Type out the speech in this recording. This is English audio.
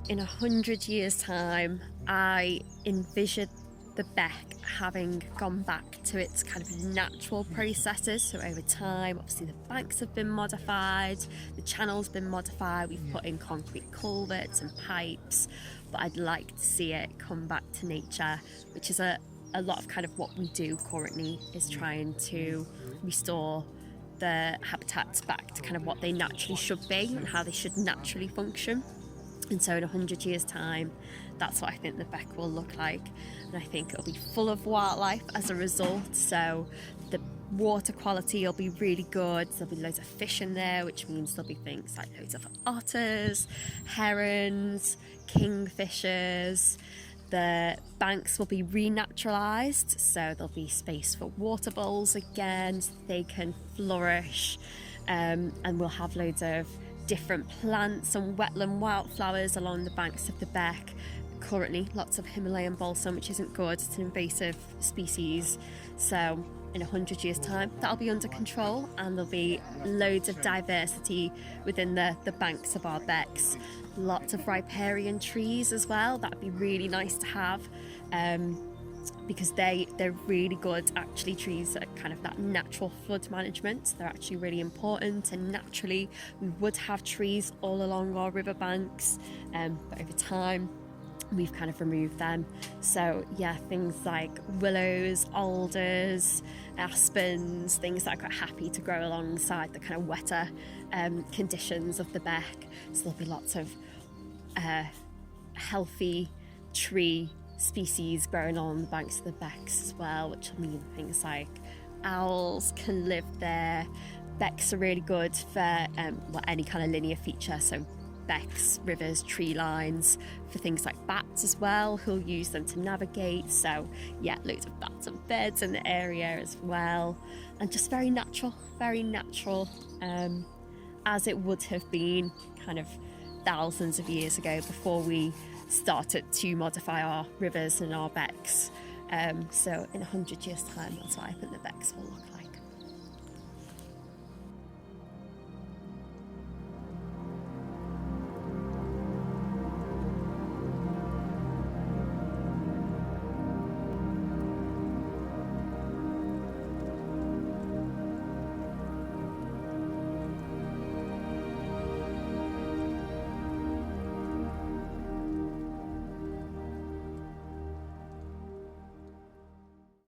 in 100 years' time, I envision the beck having gone back to its kind of natural processes. So over time, obviously the banks have been modified, the channel's been modified, we've put in concrete culverts and pipes, but I'd like to see it come back to nature, which is a lot of kind of what we do currently, is trying to restore the habitats back to kind of what they naturally should be and how they should naturally function. And so in 100 years' time, that's what I think the beck will look like. And I think it'll be full of wildlife as a result. So the water quality will be really good. There'll be loads of fish in there, which means there'll be things like loads of otters, herons, kingfishers. The banks will be renaturalised, so there'll be space for water bowls again, so they can flourish. And we'll have loads of different plants and wetland wildflowers along the banks of the beck. Currently, lots of Himalayan balsam, which isn't good, it's an invasive species. So in 100 years' time, that'll be under control, and there'll be loads of diversity within the banks of our becks. Lots of riparian trees as well, that'd be really nice to have. Because they're really good, actually, trees at kind of that natural flood management. They're actually really important, and naturally we would have trees all along our riverbanks, but over time we've kind of removed them. So yeah, things like willows, alders, aspens, things that are quite happy to grow alongside the kind of wetter conditions of the beck. So there'll be lots of healthy tree species growing on the banks of the becks as well, which will mean things like owls can live there. Becks are really good for any kind of linear feature, so becks, rivers, tree lines, for things like bats as well, who'll use them to navigate. So yeah, loads of bats and birds in the area as well, and just very natural, as it would have been kind of thousands of years ago before we started to modify our rivers and our becks. So in 100 years' time, that's what I think the becks will look like.